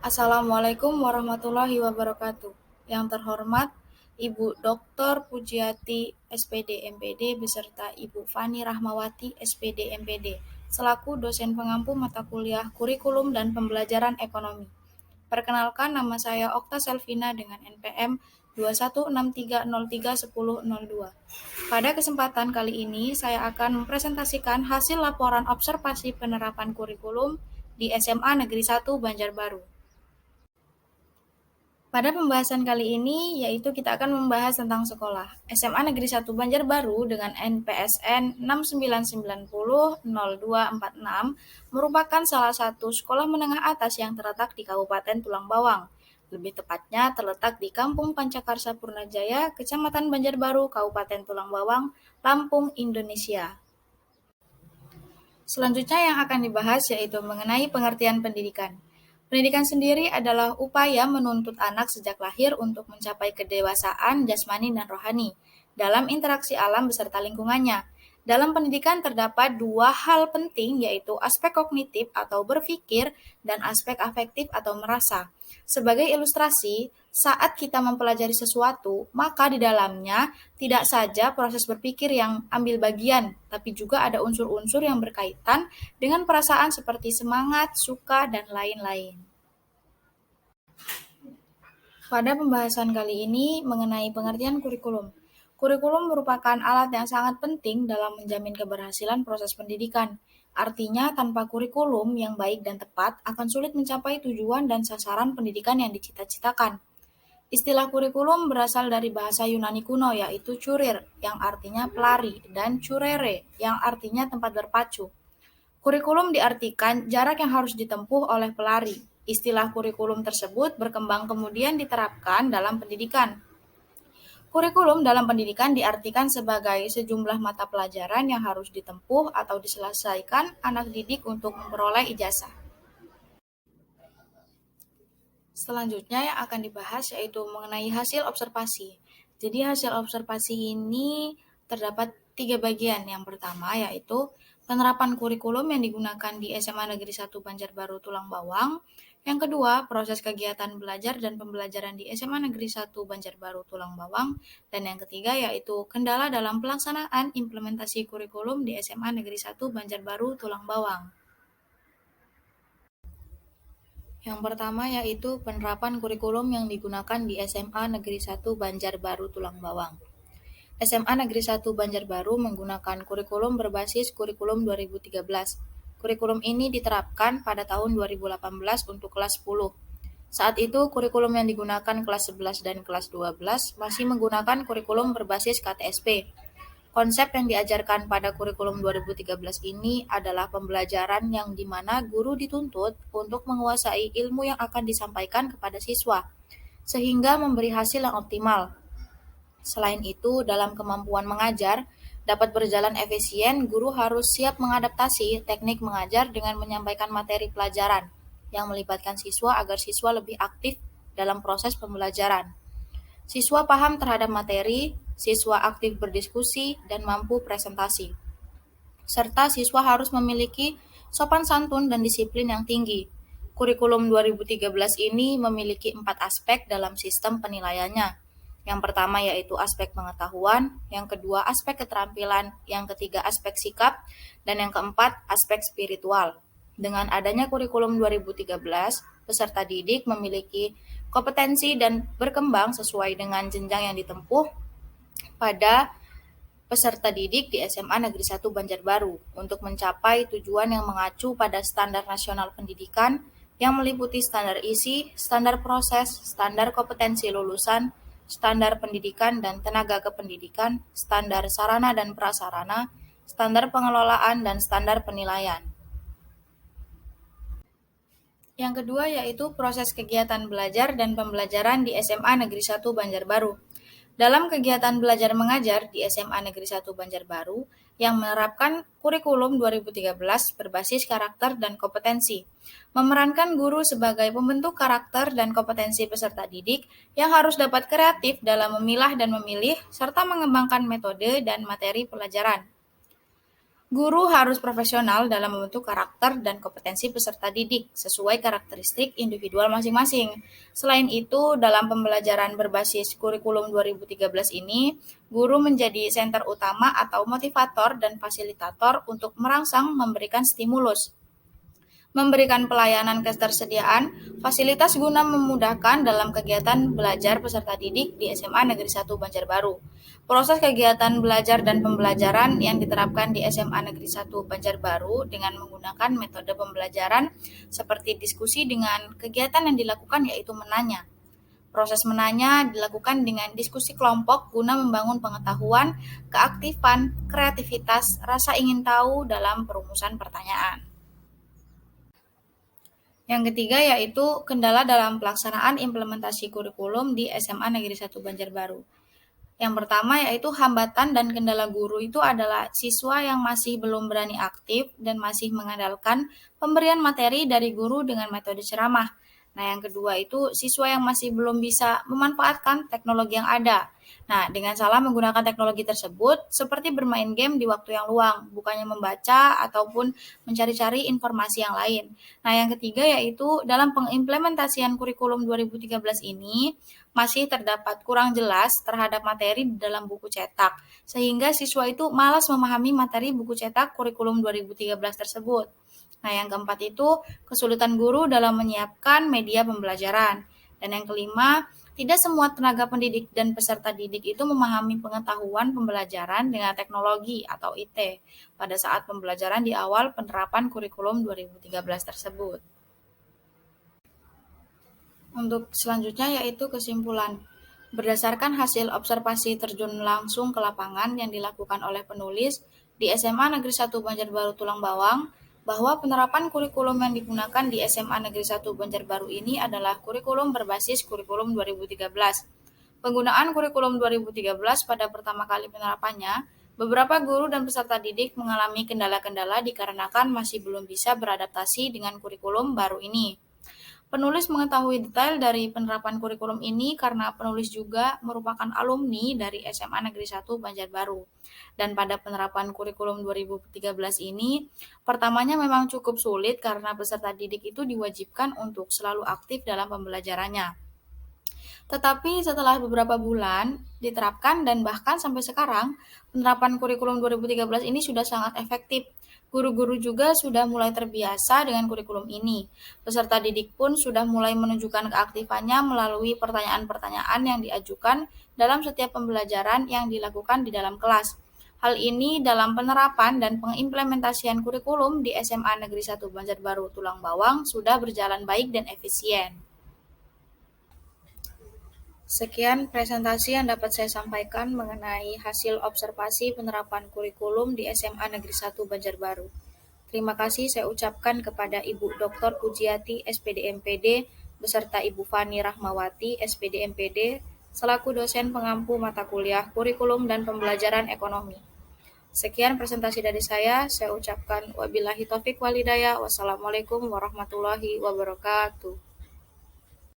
Assalamualaikum warahmatullahi wabarakatuh. Yang terhormat Ibu Dr. Pujiati SPD MPD beserta Ibu Fani Rahmawati SPD MPD selaku dosen pengampu mata kuliah Kurikulum dan Pembelajaran Ekonomi. Perkenalkan, nama saya Okta Selvina dengan NPM 2163031002. Pada kesempatan kali ini, saya akan mempresentasikan hasil laporan observasi penerapan kurikulum di SMA Negeri 1 Banjarbaru. Pada pembahasan kali ini, yaitu kita akan membahas tentang sekolah. SMA Negeri 1 Banjarbaru dengan NPSN 699000246 merupakan salah satu sekolah menengah atas yang terletak di Kabupaten Tulang Bawang. Lebih tepatnya terletak di Kampung Pancakarsa Purnajaya, Kecamatan Banjarbaru, Kabupaten Tulang Bawang, Lampung, Indonesia. Selanjutnya yang akan dibahas yaitu mengenai pengertian pendidikan. Pendidikan sendiri adalah upaya menuntut anak sejak lahir untuk mencapai kedewasaan jasmani dan rohani dalam interaksi alam beserta lingkungannya. Dalam pendidikan terdapat dua hal penting, yaitu aspek kognitif atau berpikir dan aspek afektif atau merasa. Sebagai ilustrasi, saat kita mempelajari sesuatu, maka di dalamnya tidak saja proses berpikir yang ambil bagian, tapi juga ada unsur-unsur yang berkaitan dengan perasaan seperti semangat, suka, dan lain-lain. Pada pembahasan kali ini mengenai pengertian kurikulum. Kurikulum merupakan alat yang sangat penting dalam menjamin keberhasilan proses pendidikan. Artinya, tanpa kurikulum yang baik dan tepat akan sulit mencapai tujuan dan sasaran pendidikan yang dicita-citakan. Istilah kurikulum berasal dari bahasa Yunani kuno, yaitu curir, yang artinya pelari, dan curere, yang artinya tempat berpacu. Kurikulum diartikan jarak yang harus ditempuh oleh pelari. Istilah kurikulum tersebut berkembang kemudian diterapkan dalam pendidikan. Kurikulum dalam pendidikan diartikan sebagai sejumlah mata pelajaran yang harus ditempuh atau diselesaikan anak didik untuk memperoleh ijazah. Selanjutnya yang akan dibahas yaitu mengenai hasil observasi. Jadi hasil observasi ini terdapat 3 bagian. Yang pertama yaitu penerapan kurikulum yang digunakan di SMA Negeri 1 Banjarbaru Tulang Bawang. Yang kedua, proses kegiatan belajar dan pembelajaran di SMA Negeri 1 Banjarbaru Tulang Bawang. Dan yang ketiga yaitu kendala dalam pelaksanaan implementasi kurikulum di SMA Negeri 1 Banjarbaru Tulang Bawang. Yang pertama yaitu penerapan kurikulum yang digunakan di SMA Negeri 1 Banjarbaru Tulang Bawang. SMA Negeri 1 Banjarbaru menggunakan kurikulum berbasis kurikulum 2013. Kurikulum ini diterapkan pada tahun 2018 untuk kelas 10. Saat itu kurikulum yang digunakan kelas 11 dan kelas 12 masih menggunakan kurikulum berbasis KTSP. Konsep yang diajarkan pada kurikulum 2013 ini adalah pembelajaran yang di mana guru dituntut untuk menguasai ilmu yang akan disampaikan kepada siswa, sehingga memberi hasil yang optimal. Selain itu, dalam kemampuan mengajar dapat berjalan efisien, guru harus siap mengadaptasi teknik mengajar dengan menyampaikan materi pelajaran yang melibatkan siswa agar siswa lebih aktif dalam proses pembelajaran. Siswa paham terhadap materi, siswa aktif berdiskusi, dan mampu presentasi. Serta siswa harus memiliki sopan santun dan disiplin yang tinggi. Kurikulum 2013 ini memiliki 4 aspek dalam sistem penilaiannya. Yang pertama yaitu aspek pengetahuan, yang kedua aspek keterampilan, yang ketiga aspek sikap, dan yang keempat aspek spiritual. Dengan adanya kurikulum 2013, peserta didik memiliki kompetensi dan berkembang sesuai dengan jenjang yang ditempuh pada peserta didik di SMA Negeri 1 Banjarbaru untuk mencapai tujuan yang mengacu pada standar nasional pendidikan yang meliputi standar isi, standar proses, standar kompetensi lulusan, standar pendidikan dan tenaga kependidikan, standar sarana dan prasarana, standar pengelolaan, dan standar penilaian. Yang kedua yaitu proses kegiatan belajar dan pembelajaran di SMA Negeri 1 Banjarbaru. Dalam kegiatan belajar mengajar di SMA Negeri 1 Banjarbaru yang menerapkan kurikulum 2013 berbasis karakter dan kompetensi, memerankan guru sebagai pembentuk karakter dan kompetensi peserta didik yang harus dapat kreatif dalam memilah dan memilih serta mengembangkan metode dan materi pelajaran. Guru harus profesional dalam membentuk karakter dan kompetensi peserta didik sesuai karakteristik individual masing-masing. Selain itu, dalam pembelajaran berbasis kurikulum 2013 ini, guru menjadi senter utama atau motivator dan fasilitator untuk merangsang memberikan stimulus, memberikan pelayanan ketersediaan fasilitas guna memudahkan dalam kegiatan belajar peserta didik di SMA Negeri 1 Banjarbaru. Proses kegiatan belajar dan pembelajaran yang diterapkan di SMA Negeri 1 Banjarbaru dengan menggunakan metode pembelajaran seperti diskusi dengan kegiatan yang dilakukan yaitu menanya. Proses menanya dilakukan dengan diskusi kelompok guna membangun pengetahuan, keaktifan, kreativitas, rasa ingin tahu dalam perumusan pertanyaan. Yang ketiga yaitu kendala dalam pelaksanaan implementasi kurikulum di SMA Negeri 1 Banjarbaru. Yang pertama yaitu hambatan dan kendala guru itu adalah siswa yang masih belum berani aktif dan masih mengandalkan pemberian materi dari guru dengan metode ceramah. Nah, yang kedua itu siswa yang masih belum bisa memanfaatkan teknologi yang ada. Nah, dengan salah menggunakan teknologi tersebut, seperti bermain game di waktu yang luang, bukannya membaca ataupun mencari-cari informasi yang lain. Nah, yang ketiga yaitu dalam pengimplementasian kurikulum 2013 ini, masih terdapat kurang jelas terhadap materi di dalam buku cetak, sehingga siswa itu malas memahami materi buku cetak kurikulum 2013 tersebut. Nah, yang keempat itu kesulitan guru dalam menyiapkan media pembelajaran. Dan yang kelima, tidak semua tenaga pendidik dan peserta didik itu memahami pengetahuan pembelajaran dengan teknologi atau IT pada saat pembelajaran di awal penerapan kurikulum 2013 tersebut. Untuk selanjutnya yaitu kesimpulan. Berdasarkan hasil observasi terjun langsung ke lapangan yang dilakukan oleh penulis di SMA Negeri 1 Banjarbaru Tulang Bawang, bahwa penerapan kurikulum yang digunakan di SMA Negeri 1 Banjarbaru ini adalah kurikulum berbasis kurikulum 2013. Penggunaan kurikulum 2013 pada pertama kali penerapannya, beberapa guru dan peserta didik mengalami kendala-kendala dikarenakan masih belum bisa beradaptasi dengan kurikulum baru ini. Penulis mengetahui detail dari penerapan kurikulum ini karena penulis juga merupakan alumni dari SMA Negeri 1 Banjarbaru. Dan pada penerapan kurikulum 2013 ini, pertamanya memang cukup sulit karena peserta didik itu diwajibkan untuk selalu aktif dalam pembelajarannya. Tetapi setelah beberapa bulan diterapkan dan bahkan sampai sekarang, penerapan kurikulum 2013 ini sudah sangat efektif. Guru-guru juga sudah mulai terbiasa dengan kurikulum ini. Peserta didik pun sudah mulai menunjukkan keaktifannya melalui pertanyaan-pertanyaan yang diajukan dalam setiap pembelajaran yang dilakukan di dalam kelas. Hal ini dalam penerapan dan pengimplementasian kurikulum di SMA Negeri 1 Banjarbaru Tulang Bawang sudah berjalan baik dan efisien. Sekian presentasi yang dapat saya sampaikan mengenai hasil observasi penerapan kurikulum di SMA Negeri 1 Banjarbaru. Terima kasih saya ucapkan kepada Ibu Dr. Pujiati, SPD MPD, beserta Ibu Fani Rahmawati, SPD MPD, selaku dosen pengampu mata kuliah kurikulum dan pembelajaran ekonomi. Sekian presentasi dari saya ucapkan wabillahi taufik walhidayah. Wassalamualaikum warahmatullahi wabarakatuh.